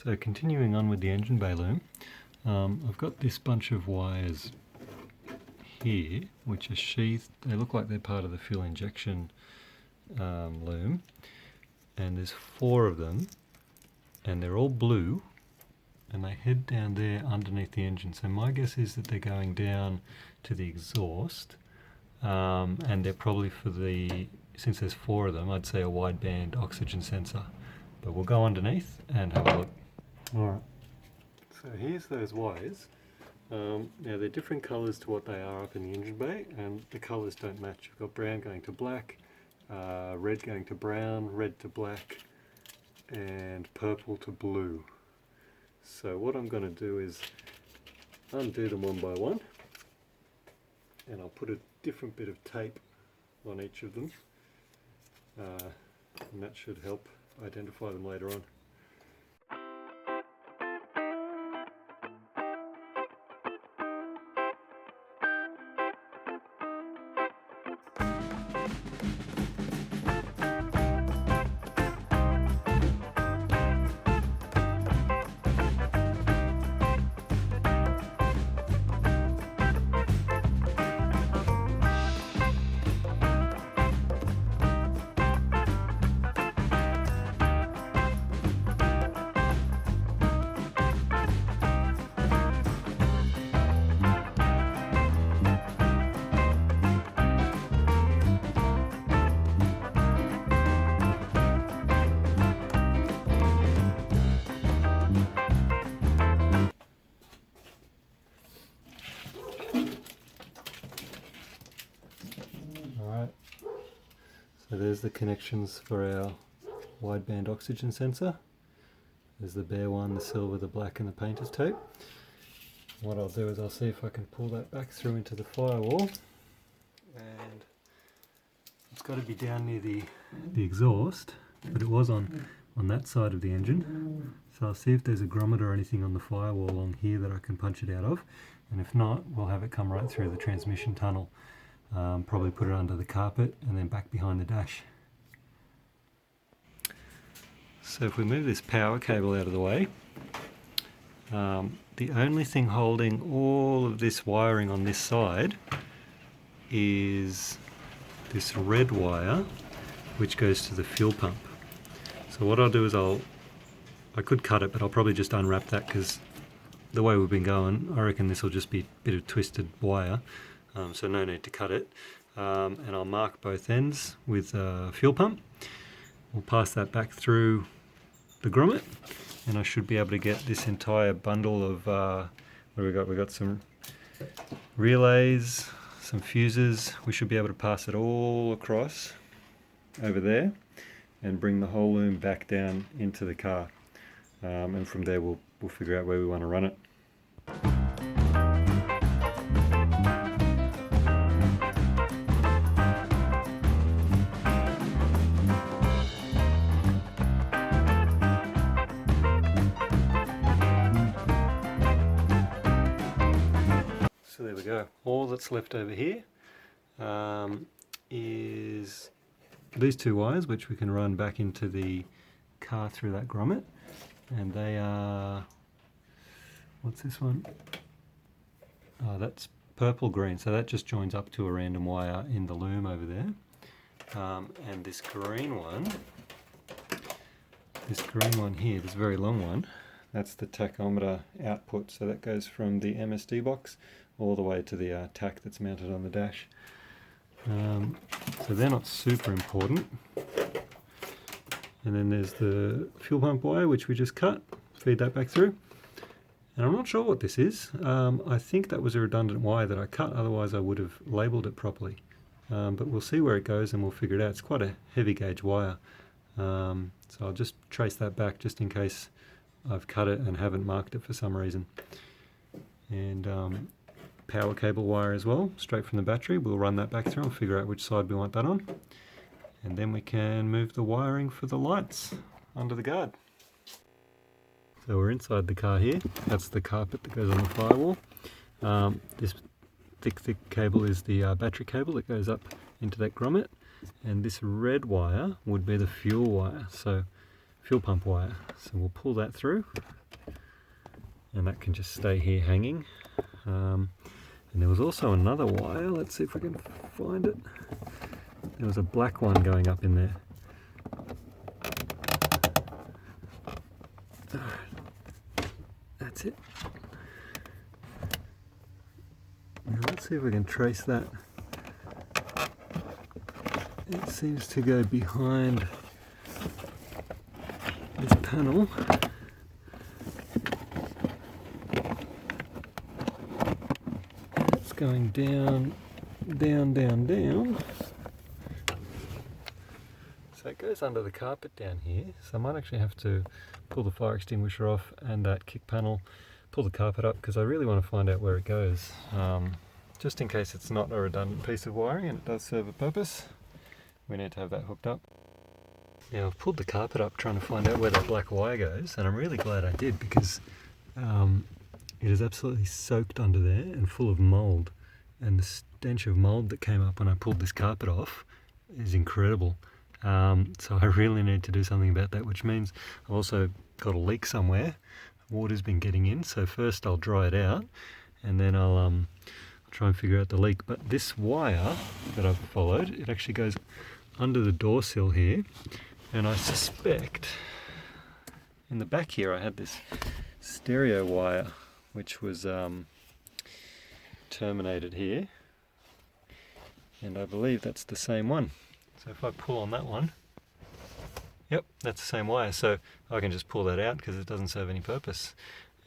So continuing on with the engine bay loom, I've got this bunch of wires here which are sheathed. They look like they're part of the fuel injection loom, and there's 4 of them and they're all blue and they head down there underneath the engine. So my guess is that they're going down to the exhaust, and they're probably for the, since there's 4 of them, I'd say a wideband oxygen sensor. But we'll go underneath and have a look. Alright, so here's those wires. Now they're different colours to what they are up in the engine bay, and the colours don't match. You've got brown going to black, red going to brown, red to black, and purple to blue. So what I'm going to do is undo them one by one, and I'll put a different bit of tape on each of them, and that should help identify them later on. So there's the connections for our wideband oxygen sensor. There's the bare one, the silver, the black, and the painter's tape. What I'll do is I'll see if I can pull that back through into the firewall, and it's got to be down near the exhaust, but it was on that side of the engine. So I'll see if there's a grommet or anything on the firewall on here that I can punch it out of, and if not, we'll have it come right through the transmission tunnel. Probably put it under the carpet and then back behind the dash. So if we move this power cable out of the way, the only thing holding all of this wiring on this side is this red wire which goes to the fuel pump. So what I'll do is I could cut it, but I'll probably just unwrap that, because the way we've been going, I reckon this will just be a bit of twisted wire. So no need to cut it, and I'll mark both ends with a fuel pump. We'll pass that back through the grommet, and I should be able to get this entire bundle of what do we got? We got some relays, some fuses. We should be able to pass it all across over there and bring the whole loom back down into the car, and from there we'll figure out where we want to run it. So there we go. All that's left over here is these 2 wires, which we can run back into the car through that grommet, and they are, what's this one? Oh, that's purple green, so that just joins up to a random wire in the loom over there. And this green one here, this very long one, that's the tachometer output, so that goes from the MSD box all the way to the tach that's mounted on the dash. So they're not super important. And then there's the fuel pump wire, which we just cut, feed that back through. And I'm not sure what this is. I think that was a redundant wire that I cut, otherwise I would have labelled it properly. But we'll see where it goes and we'll figure it out. It's quite a heavy gauge wire. So I'll just trace that back just in case I've cut it and haven't marked it for some reason. And power cable wire as well, straight from the battery. We'll run that back through and figure out which side we want that on. And then we can move the wiring for the lights under the guard. So we're inside the car here. That's the carpet that goes on the firewall. This thick cable is the battery cable that goes up into that grommet. And this red wire would be the fuel wire. So fuel pump wire. So we'll pull that through, and that can just stay here hanging. And there was also another wire. Let's see if I can find it. There was a black one going up in there. That's it. Now let's see if we can trace that. It seems to go behind this panel. It's going down, down, down, down. So it goes under the carpet down here. So I might actually have to pull the fire extinguisher off and that kick panel, pull the carpet up, because I really want to find out where it goes. Just in case it's not a redundant piece of wiring and it does serve a purpose. We need to have that hooked up. Now I've pulled the carpet up trying to find out where that black wire goes, and I'm really glad I did, because it is absolutely soaked under there and full of mould, and the stench of mould that came up when I pulled this carpet off is incredible. So I really need to do something about that, which means I've also got a leak somewhere. Water's been getting in, so first I'll dry it out and then I'll try and figure out the leak. But this wire that I've followed, it actually goes under the door sill here, and I suspect in the back here I had this stereo wire which was terminated here, and I believe that's the same one. So if I pull on that one, yep, that's the same wire, so I can just pull that out because it doesn't serve any purpose.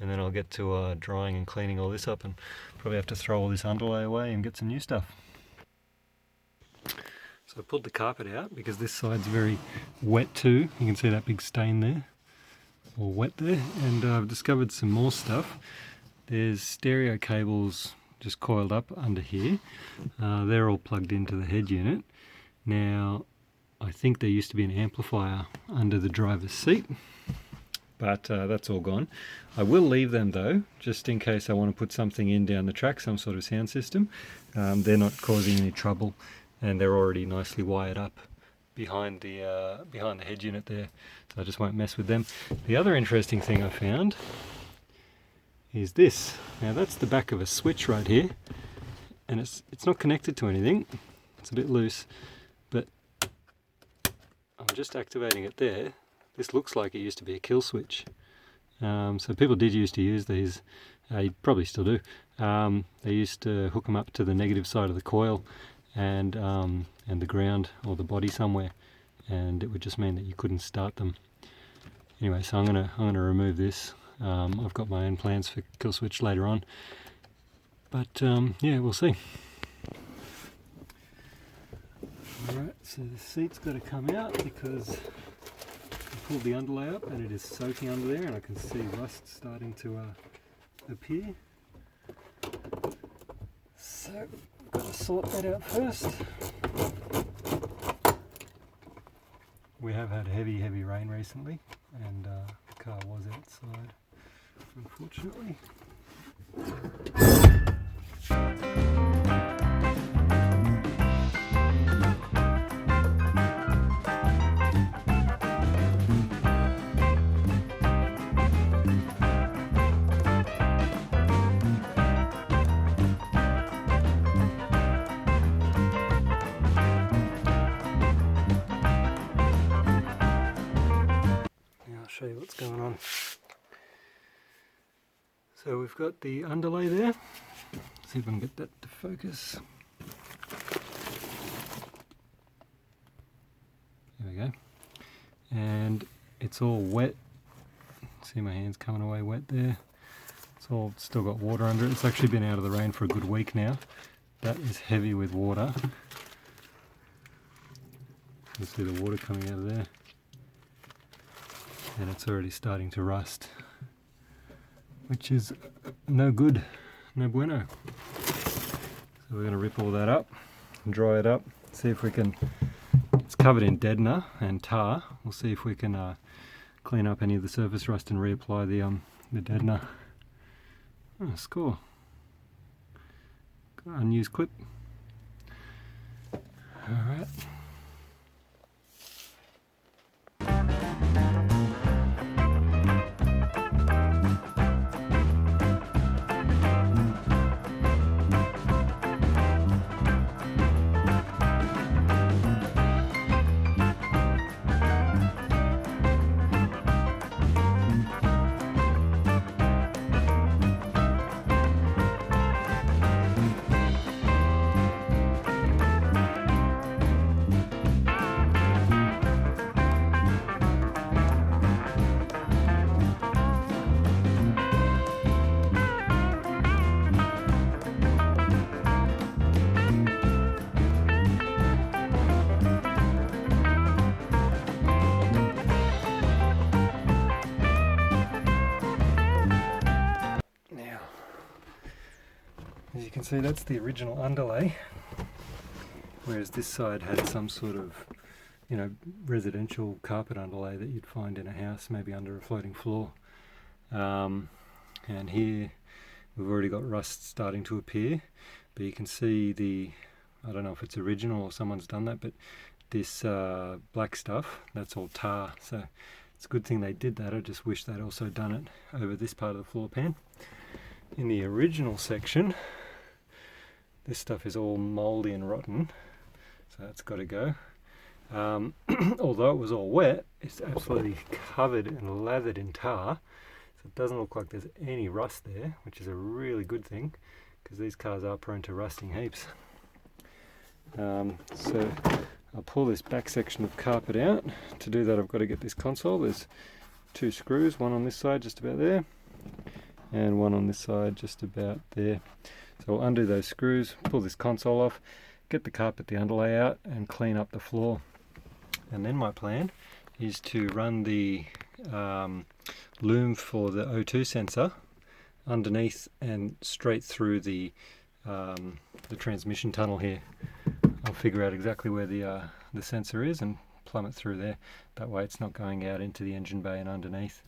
And then I'll get to drying and cleaning all this up, and probably have to throw all this underlay away and get some new stuff. So I pulled the carpet out because this side's very wet too. You can see that big stain there, or wet there, and I've discovered some more stuff. There's stereo cables just coiled up under here. They're all plugged into the head unit. Now, I think there used to be an amplifier under the driver's seat, but that's all gone. I will leave them though, just in case I want to put something in down the track, some sort of sound system. They're not causing any trouble, and they're already nicely wired up behind the head unit there, so I just won't mess with them. The other interesting thing I found is this. Now that's the back of a switch right here, and it's not connected to anything. It's a bit loose, but I'm just activating it there. This looks like it used to be a kill switch. So people did used to use these, you probably still do. They used to hook them up to the negative side of the coil and the ground or the body somewhere, and it would just mean that you couldn't start them. Anyway, so I'm gonna remove this. I've got my own plans for kill switch later on, but yeah, we'll see. Alright, so the seat's got to come out because I pulled the underlay up and it is soaking under there, and I can see rust starting to appear. So I've got to sort that out first. We have had heavy rain recently, and the car was outside, unfortunately. Show you what's going on. So we've got the underlay there. See if I can get that to focus. There we go. And it's all wet. See my hands coming away wet there. It's all still got water under it. It's actually been out of the rain for a good week now. That is heavy with water. You see the water coming out of there. And it's already starting to rust, which is no good, no bueno. So we're going to rip all that up and dry it up, see if we can, it's covered in deadener and tar, we'll see if we can clean up any of the surface rust and reapply the deadener. Oh, score. Got an unused clip. Alright. can see that's the original underlay, whereas this side had some sort of, you know, residential carpet underlay that you'd find in a house, maybe under a floating floor. And here we've already got rust starting to appear, but you can see the, I don't know if it's original or someone's done that, but this black stuff, that's all tar, so it's a good thing they did that. I just wish they'd also done it over this part of the floor pan. In the original section, this stuff is all mouldy and rotten, so that's got to go. Although it was all wet, it's absolutely covered and lathered in tar, so it doesn't look like there's any rust there, which is a really good thing, because these cars are prone to rusting heaps. So I'll pull this back section of carpet out. To do that, I've got to get this console. There's 2 screws, one on this side just about there, and one on this side just about there. So I'll undo those screws, pull this console off, get the carpet, the underlay out, and clean up the floor. And then my plan is to run the loom for the O2 sensor underneath and straight through the transmission tunnel here. I'll figure out exactly where the sensor is and plumb it through there. That way it's not going out into the engine bay and underneath.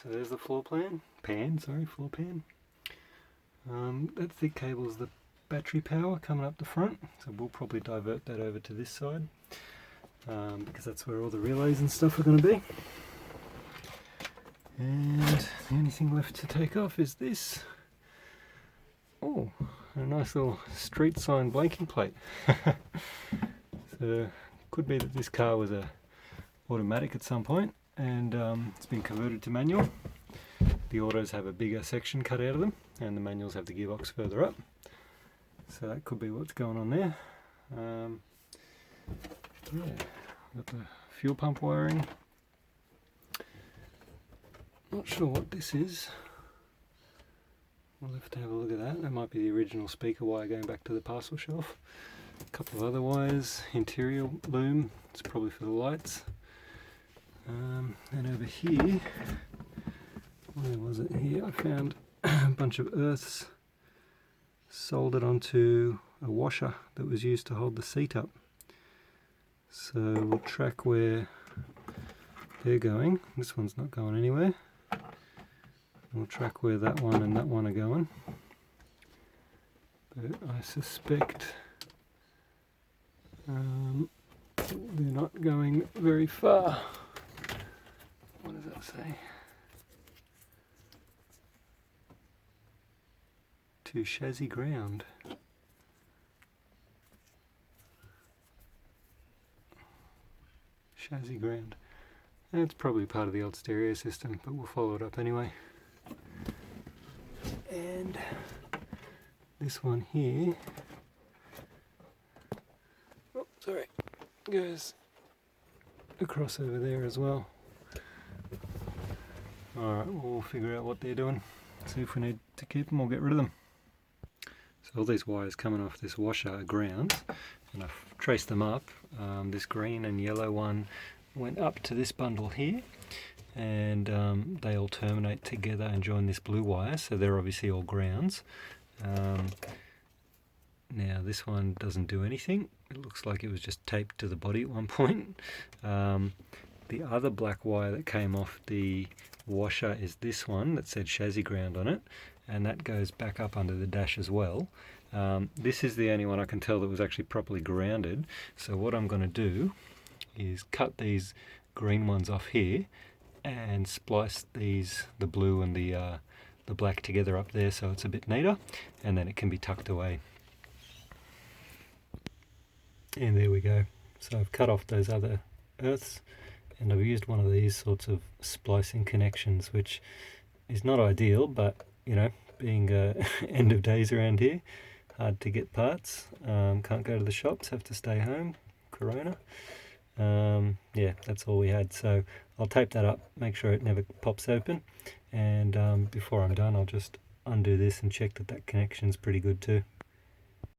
So there's the floor pan. Floor pan. That's the cable's the battery power coming up the front. So we'll probably divert that over to this side because that's where all the relays and stuff are going to be. And the only thing left to take off is this. Oh, a nice little street sign blanking plate. So could be that this car was a automatic at some point, and it's been converted to manual. The autos have a bigger section cut out of them, and the manuals have the gearbox further up. So that could be what's going on there. Yeah, got the fuel pump wiring. Not sure what this is. We'll have to have a look at that. That might be the original speaker wire going back to the parcel shelf. A couple of other wires, interior loom, it's probably for the lights. And over here, where was it here? I found a bunch of earths soldered onto a washer that was used to hold the seat up. So we'll track where they're going. This one's not going anywhere. We'll track where that one and that one are going. But I suspect they're not going very far. What does that say? To chassis ground. Chassis ground. That's probably part of the old stereo system, but we'll follow it up anyway. And this one here, oh sorry, goes across over there as well. Alright, we'll figure out what they're doing, see if we need to keep them or get rid of them. So all these wires coming off this washer are grounds, and I've traced them up. This green and yellow one went up to this bundle here, and they all terminate together and join this blue wire, so they're obviously all grounds. Now this one doesn't do anything. It looks like it was just taped to the body at one point. The other black wire that came off the washer is this one that said chassis ground on it, and that goes back up under the dash as well. This is the only one I can tell that was actually properly grounded, so what I'm going to do is cut these green ones off here and splice these, the blue and the black together up there, so it's a bit neater, and then it can be tucked away. And there we go. So I've cut off those other earths and I've used one of these sorts of splicing connections, which is not ideal, but you know, being end of days around here, hard to get parts, can't go to the shops, have to stay home, corona. Yeah, that's all we had, so I'll tape that up, make sure it never pops open, and before I'm done I'll just undo this and check that that connection's pretty good too.